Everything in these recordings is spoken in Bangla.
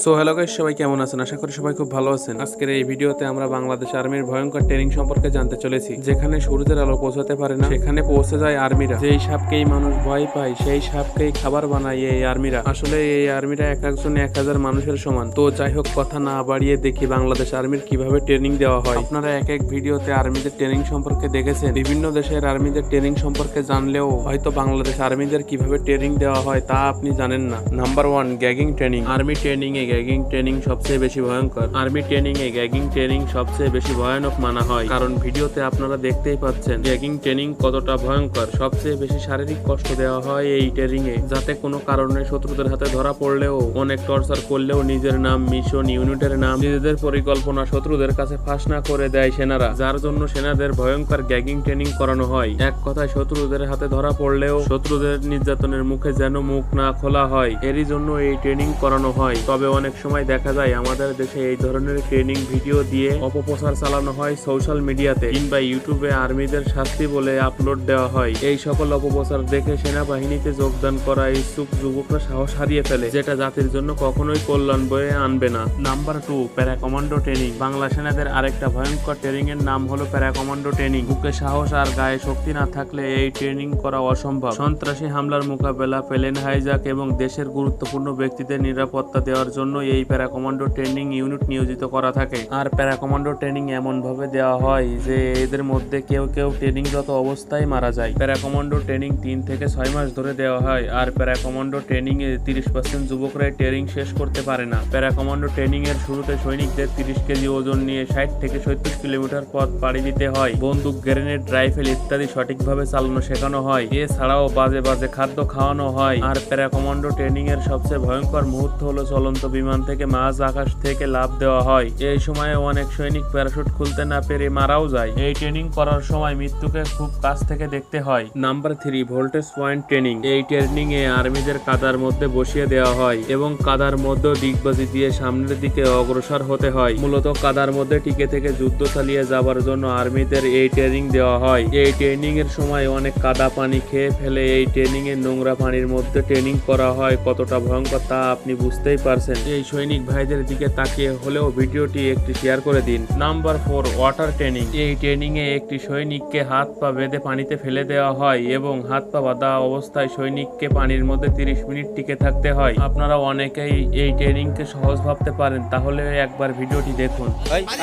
সো হ্যালো গাইস, সবাই কেমন আছেন? আশা করি সবাই খুব ভালো আছেন। আজকের এই ভিডিওতে আমরা বাংলাদেশ আর্মির ভয়ঙ্কর ট্রেনিং সম্পর্কে জানতে চলেছি। যেখানে সূর্যের আলো পৌঁছাতে পারে না, সেখানে পৌঁছে যায় আর্মিরা। যেই সাপকেই মানুষ ভয় পায়, সেই সাপকেই খাবার বানায় এই আর্মিরা। আসলে এই আর্মিরা এক একজন 1000 মানুষের সমান। তো যাই হোক, কথা না বাড়িয়ে দেখি বাংলাদেশ আর্মির কিভাবে ট্রেনিং দেওয়া হয়। আপনারা এক এক ভিডিওতে আর্মিদের ট্রেনিং সম্পর্কে দেখেছেন, বিভিন্ন দেশের আর্মিদের ট্রেনিং সম্পর্কে জানলেও হয়তো বাংলাদেশ আর্মিদের কিভাবে ট্রেনিং দেওয়া হয় তা আপনি জানেন না। Number 1, gagging training. Army training এ গ্যাগিং ট্রেনিং সবচেয়ে বেশি ভয়ঙ্কর। আর্মি ট্রেনিং এ গ্যাগিং ট্রেনিং সবচেয়ে বেশি ভয়ানক মানা হয়, কারণ ভিডিওতে আপনারা দেখতেই পাচ্ছেন গ্যাগিং ট্রেনিং কতটা ভয়ঙ্কর। সবচেয়ে বেশি শারীরিক কষ্ট দেওয়া হয় এই ট্রেনিং এ, যাতে কোনো কারণে শত্রুদের হাতে ধরা পড়লেও, অনেক টর্চার করলেও নিজের নাম, মিশন, ইউনিটের নাম, নিজেদের পরিকল্পনা শত্রুদের কাছে ফাঁস না করে দেয় সেনারা, যার জন্য সেনাদের ভয়ঙ্কর গ্যাগিং ট্রেনিং করানো হয়। এক কথায় শত্রুদের হাতে ধরা পড়লেও শত্রুদের নির্যাতনের মুখে যেন মুখ না খোলা হয়, এরই জন্য এই ট্রেনিং করানো হয়। তবে অনেক সময় দেখা যায় আমাদের দেশে এই ধরনের ট্রেনিং ভিডিও দিয়ে অপপ্রচার চালানো হয় সোশ্যাল মিডিয়াতে কিংবা ইউটিউবে আর্মিদের শাস্তি বলে আপলোড দেওয়া হয়। এই সকল অপপ্রচার দেখে সেনাবাহিনীতে যোগদান করা ইচ্ছুক যুবকরা সাহস হারিয়ে ফেলে, যেটা জাতির জন্য কখনোই কল্যাণ বয়ে আনবে না। Number 2, para commando training. Bangla সেনাদের আরেকটা ভয়ঙ্কর ট্রেনিং এর নাম হলো প্যারা কমান্ডো ট্রেনিং। বুকে সাহস আর গায়ে শক্তি না থাকলে এই ট্রেনিং করা অসম্ভব। সন্ত্রাসী হামলার মোকাবেলা, প্লেন হাইজ্যাক এবং দেশের গুরুত্বপূর্ণ ব্যক্তিদের নিরাপত্তা দেওয়ার জন্য এই প্যারা কমান্ডো ট্রেনিং ইউনিট নিয়োজিত করা থাকে। আর প্যারা কমান্ডো ট্রেনিং এমন ভাবে দেওয়া হয় যে এদের মধ্যে কেউ কেউ ট্রেনিংরত অবস্থায় মারা যায়। প্যারা কমান্ডো ট্রেনিং 3 থেকে 6 মাস ধরে দেওয়া হয়। আর প্যারা কমান্ডো ট্রেনিং এ 30% যুবকরাই ট্রেনিং শেষ করতে পারে না। প্যারা কমান্ডো ট্রেনিং এর শুরুতে সৈনিকদের 30 কেজি ওজন নিয়ে 60 থেকে 70 কিলোমিটার পথ পাড়ি দিতে হয়। বন্দুক, গ্রেনেড, রাইফেল ইত্যাদি সঠিকভাবে চালানো শেখানো হয়। এছাড়াও বাজে বাজে খাদ্য খাওয়ানো হয়। আর প্যারা কমান্ডো ট্রেনিং এর সবচেয়ে ভয়ঙ্কর মুহূর্ত হলো চলন্ত বিমান থেকে মাঝ আকাশ থেকে লাফ দেওয়া হয়। এই সময়ে অনেক সৈনিক প্যারাশুট খুলতে না পেরে মারাও যায়। এই ট্রেনিং করার সময় মৃত্যুকে খুব কাছ থেকে দেখতে হয়। Number 3, voltage point training. এই ট্রেনিং এ আর্মিদের কাদার মধ্যে বসিয়ে দেওয়া হয় এবং কাদার মধ্যে ডিগবাজি দিয়ে সামনের দিকে অগ্রসর হতে হয়। মূলত কাদার মধ্যে টিকে থেকে যুদ্ধ চালিয়ে যাবার জন্য আর্মিদের এই ট্রেনিং দেওয়া হয়। এই ট্রেনিং এর সময় অনেক কাদা পানি খেয়ে ফেলে এই ট্রেনিং এর নোংরা পানির মধ্যে ট্রেনিং করা হয়। কতটা ভয়ঙ্কর তা আপনি বুঝতেই পারছেন। এই সৈনিক ভাইদের দিকে তাকিয়ে হলেও ভিডিওটি একটি শেয়ার করে দিন। Number 4, water training. এই ট্রেনিং এ একটি সৈনিককে হাত পা বেঁধে পানিতে ফেলে দেওয়া হয় এবং হাত পা বাঁধা অবস্থায় সৈনিককে পানির মধ্যে 30 মিনিট টিকে থাকতে হয়। আপনারা অনেকেই এই ট্রেনিং কে সহজ ভাবতে পারেন, তাহলে একবার ভিডিওটি দেখুন।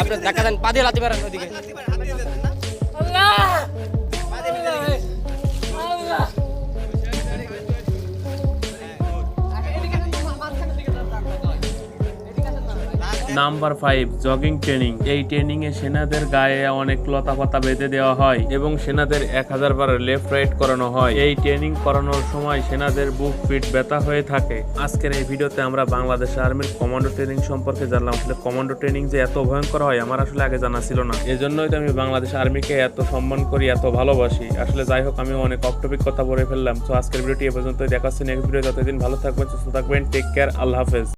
আপনি দেখা দেন পা দিয়ে লাথি মারেন ওইদিকে। আল্লাহ আল্লাহ নাম্বার 5, জগিং ট্রেনিং। এই ট্রেনিং এ সেনাদের গায়ে অনেক লতা পাতা বেঁধে দেওয়া হয় এবং সেনাদের 1000 বার লেফট রাইট করানো হয়। এই ট্রেনিং করানোর সময় সেনাদের বুক পিঠ ব্যথা হয়ে থাকে। আজকের এই ভিডিওতে আমরা বাংলাদেশ আর্মির কমান্ডো ট্রেনিং সম্পর্কে জানলাম। আসলে কমান্ডো ট্রেনিং যে এত ভয়ঙ্কর হয় আমার আসলে আগে জানা ছিল না। এজন্যই তো আমি বাংলাদেশ আর্মিকে এত সম্মান করি, এত ভালোবাসি। আসলে যাই হোক, আমি অনেক অফ টপিক কথা বলে ফেললাম। তো আজকের ভিডিওটি এ পর্যন্তই। দেখা হচ্ছে নেক্সট ভিডিও। ততদিন ভালো থাকবেন, সুস্থ থাকবেন। Take care. আল্লাহ হাফেজ।